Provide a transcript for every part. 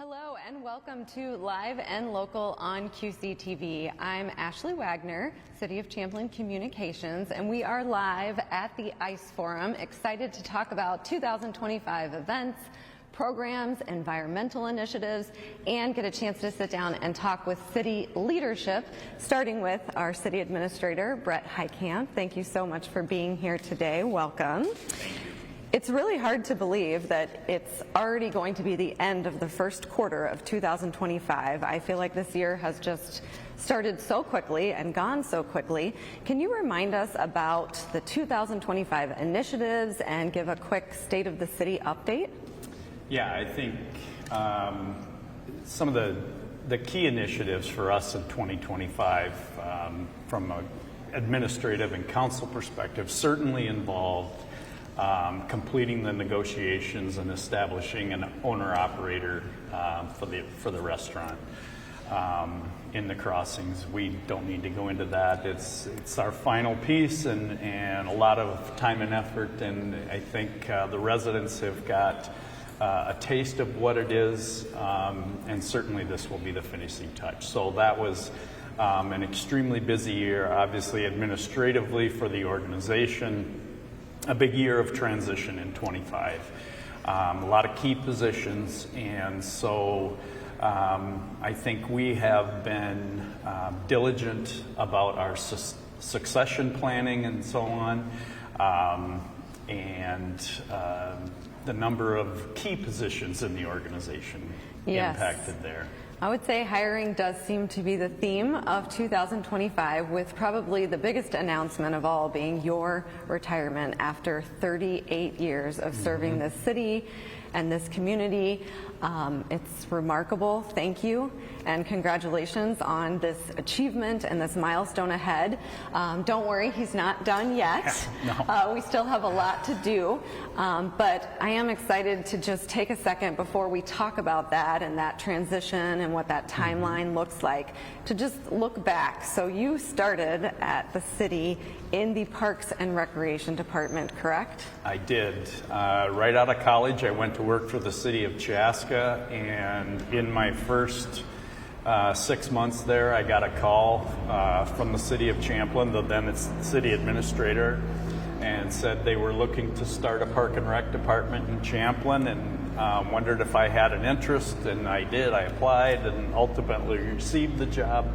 Hello and welcome to Live and Local on QCTV. I'm Ashley Wagner, City of Champlin Communications, and we are live at the ICE Forum, excited to talk about 2025 events, programs, environmental initiatives, and get a chance to sit down and talk with city leadership, starting with our City Administrator, Bret Heitkamp. Thank you so much for being here today. Welcome. It's really hard to believe that it's already going to be the end of the first quarter of 2025. I feel like this year has just started so quickly and gone so quickly. Can you remind us about the 2025 initiatives and give a quick State of the City update? Yeah, I think some of the key initiatives for us in 2025 from an administrative and council perspective certainly involved completing the negotiations and establishing an owner-operator for the restaurant in the crossings. We don't need to go into that. It's our final piece and a lot of time and effort, and I think the residents have got a taste of what it is, and certainly this will be the finishing touch. So that was an extremely busy year, obviously administratively for the organization. A big year of transition in 25, a lot of key positions, and so I think we have been diligent about our succession planning and so on, and the number of key positions in the organization impacted there. I would say hiring does seem to be the theme of 2025, with probably the biggest announcement of all being your retirement after 38 years of serving this city and this community. It's remarkable. Thank you and congratulations on this achievement and this milestone ahead. Don't worry, he's not done yet. No. We still have a lot to do, but I am excited to just take a second before we talk about that and that transition and what that timeline looks like, to just look back. So you started at the city in the Parks and Recreation Department, correct? I did. Right out of college, I went to work for the City of Chaska, and in my first 6 months there, I got a call from the City of Champlin, then it's the City Administrator, and said they were looking to start a Park and Rec Department in Champlin, and wondered if I had an interest, and I did. I applied and ultimately received the job.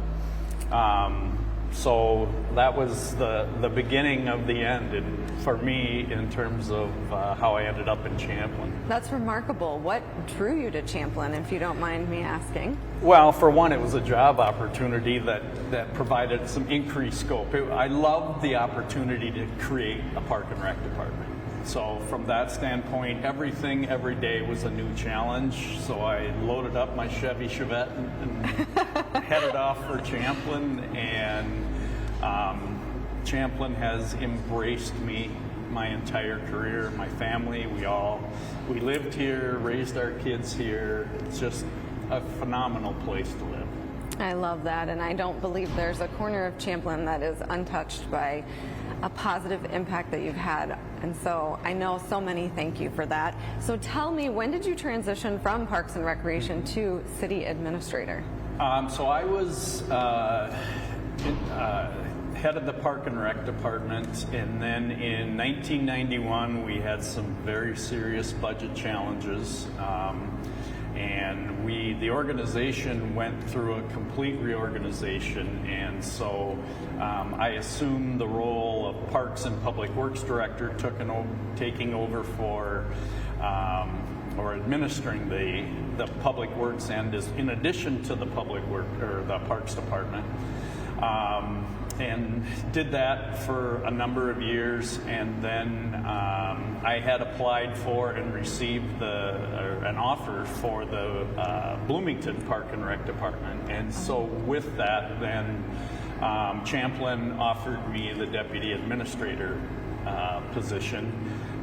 So that was the beginning of the end for me in terms of how I ended up in Champlin. That's remarkable. What drew you to Champlin, if you don't mind me asking? Well, for one, it was a job opportunity that provided some increased scope. I loved the opportunity to create a Park and Rec Department. So from that standpoint, everything every day was a new challenge. So I loaded up my Chevy Chevette and headed off for Champlin, and Champlin has embraced me my entire career. My family, we lived here, raised our kids here. It's just a phenomenal place to live. I love that, and I don't believe there's a corner of Champlin that is untouched by a positive impact that you've had, and so I know so many thank you for that. So tell me, when did you transition from Parks and Recreation to City Administrator? So I was head of the Park and Rec Department, and then in 1991 we had some very serious budget challenges, and the organization went through a complete reorganization, and so I assumed the role of Parks and Public Works Director, taking over for or administering the Public Works end, in addition to the the Parks Department. And did that for a number of years, and then I had applied for and received an offer for the Bloomington Park and Rec Department, and so with that, then Champlin offered me the Deputy Administrator position,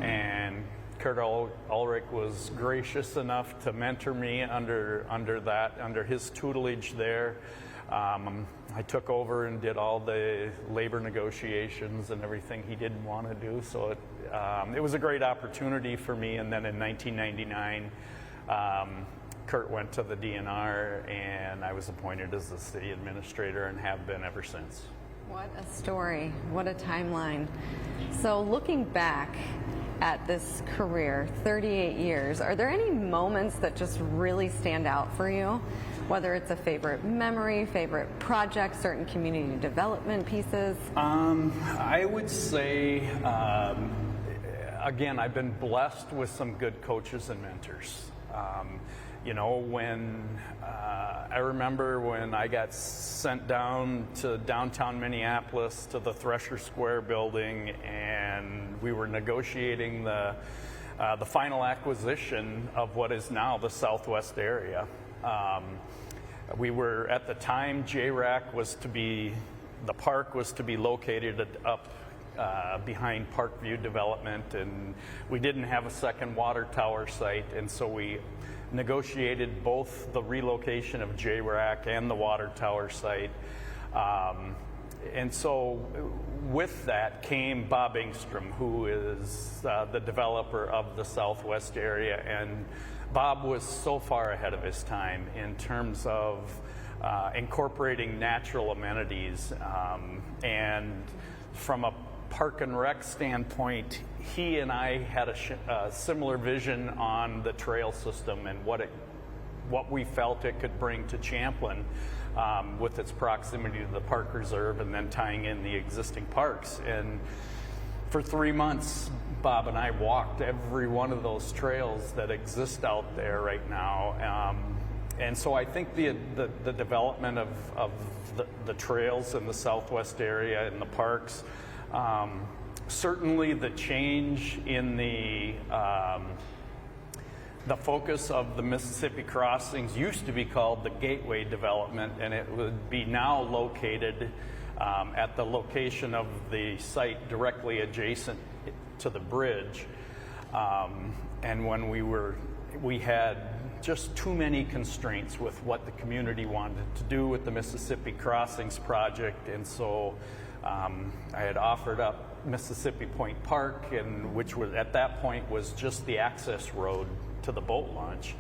and Kurt Ulrich was gracious enough to mentor me under his tutelage there. I took over and did all the labor negotiations and everything he didn't want to do, so it was a great opportunity for me. And then in 1999, Kurt went to the DNR, and I was appointed as the city administrator and have been ever since. What a story. What a timeline. So looking back at this career, 38 years, are there any moments that just really stand out for you? Whether it's a favorite memory, favorite project, certain community development pieces? I would say, again, I've been blessed with some good coaches and mentors. You know, when I remember when I got sent down to downtown Minneapolis to the Thresher Square building, and we were negotiating the final acquisition of what is now the Southwest area. We were, at the time, JRAC was to be, the park was to be located up behind Parkview Development, and we didn't have a second water tower site, and so we negotiated both the relocation of JRAC and the water tower site. And so with that came Bob Engstrom, who is the developer of the Southwest area, and Bob was so far ahead of his time in terms of incorporating natural amenities, and from a park and rec standpoint, he and I had a similar vision on the trail system and what we felt it could bring to Champlin with its proximity to the park reserve and then tying in the existing parks. And for 3 months, Bob and I walked every one of those trails that exist out there right now. And so I think the development of the trails in the Southwest area and the parks, certainly the change in the focus of the Mississippi crossings used to be called the Gateway Development, and it would be now located at the location of the site directly adjacent to the bridge. And when we had just too many constraints with what the community wanted to do with the Mississippi Crossings project, and so I had offered up Mississippi Point Park, and which was at that point was just the access road to the boat launch,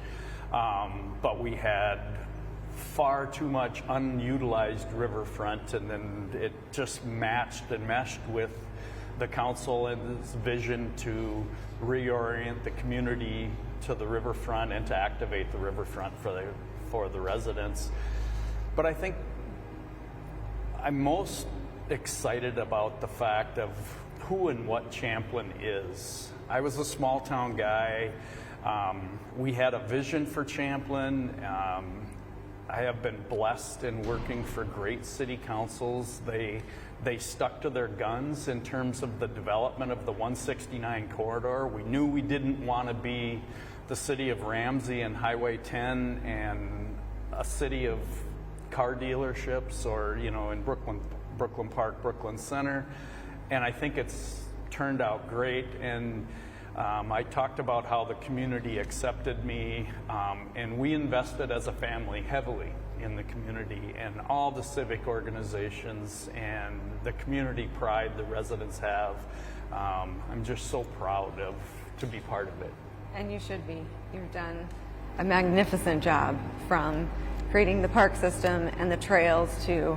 but we had far too much unutilized riverfront, and then it just matched and meshed with the council and its vision to reorient the community to the riverfront and to activate the riverfront for the residents. But I think I'm most excited about the fact of who and what Champlin is. I was a small town guy. We had a vision for Champlin. I have been blessed in working for great city councils. They stuck to their guns in terms of the development of the 169 corridor. We knew we didn't want to be the city of Ramsey and Highway 10 and a city of car dealerships, or, you know, in Brooklyn Park, Brooklyn Center. And I think it's turned out great. And I talked about how the community accepted me, and we invested as a family heavily in the community and all the civic organizations and the community pride the residents have. I'm just so proud to be part of it. And you should be. You've done a magnificent job, from creating the park system and the trails to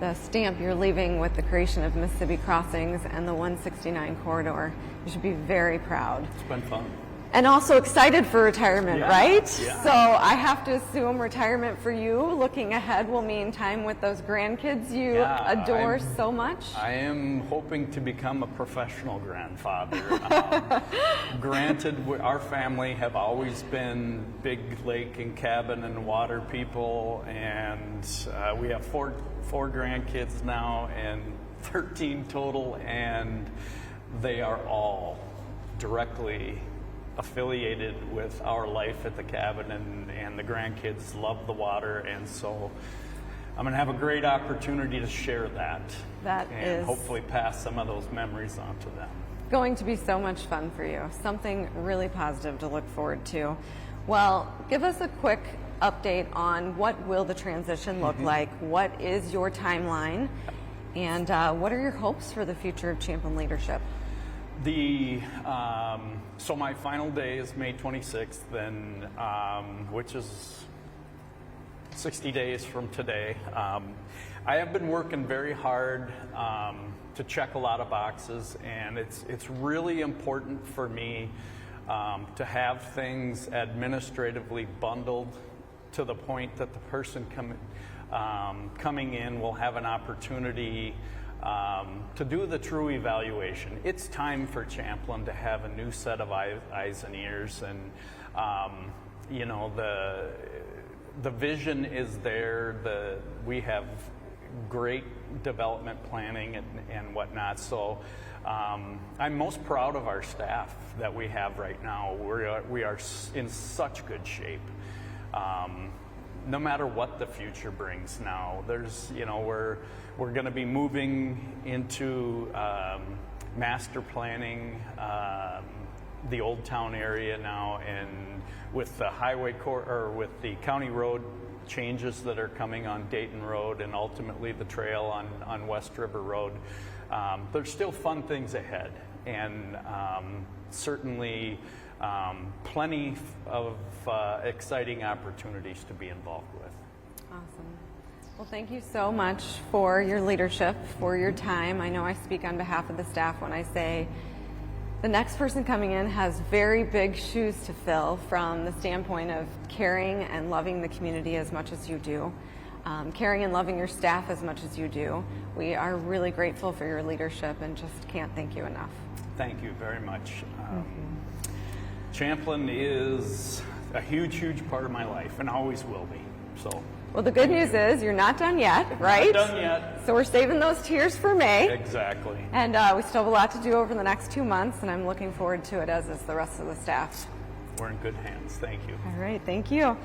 the stamp you're leaving with the creation of Mississippi Crossings and the 169 corridor. You should be very proud. It's been fun. And also excited for retirement, right? Yeah. So I have to assume retirement for you, looking ahead, will mean time with those grandkids you adore so much. I am hoping to become a professional grandfather. Granted, our family have always been big lake and cabin and water people, and we have four grandkids now and 13 total, and they are all directly affiliated with our life at the cabin, and the grandkids love the water, and so I'm going to have a great opportunity to share that. And hopefully pass some of those memories on to them. Going to be so much fun for you. Something really positive to look forward to. Well, give us a quick update on what will the transition look like, what is your timeline, and what are your hopes for the future of Champlin leadership? So my final day is May 26th, then, which is 60 days from today. I have been working very hard to check a lot of boxes, and it's really important for me to have things administratively bundled to the point that the person coming in will have an opportunity to do the true evaluation. It's time for Champlin to have a new set of eyes and ears, and you know, the vision is there. We have great development planning and whatnot. So I'm most proud of our staff that we have right now. We are in such good shape. No matter what the future brings now, we're going to be moving into master planning the Old Town area now, and with the with the county road changes that are coming on Dayton Road and ultimately the trail on West River Road, there's still fun things ahead, and certainly plenty of exciting opportunities to be involved with. Awesome. Well, thank you so much for your leadership, for your time. I know I speak on behalf of the staff when I say the next person coming in has very big shoes to fill from the standpoint of caring and loving the community as much as you do, caring and loving your staff as much as you do. We are really grateful for your leadership and just can't thank you enough. Thank you very much. Champlin is a huge, huge part of my life and always will be. So. Well, the good news is you're not done yet, right? Not done yet. So we're saving those tears for May. Exactly. And we still have a lot to do over the next 2 months, and I'm looking forward to it, as is the rest of the staff. We're in good hands. Thank you. All right, thank you.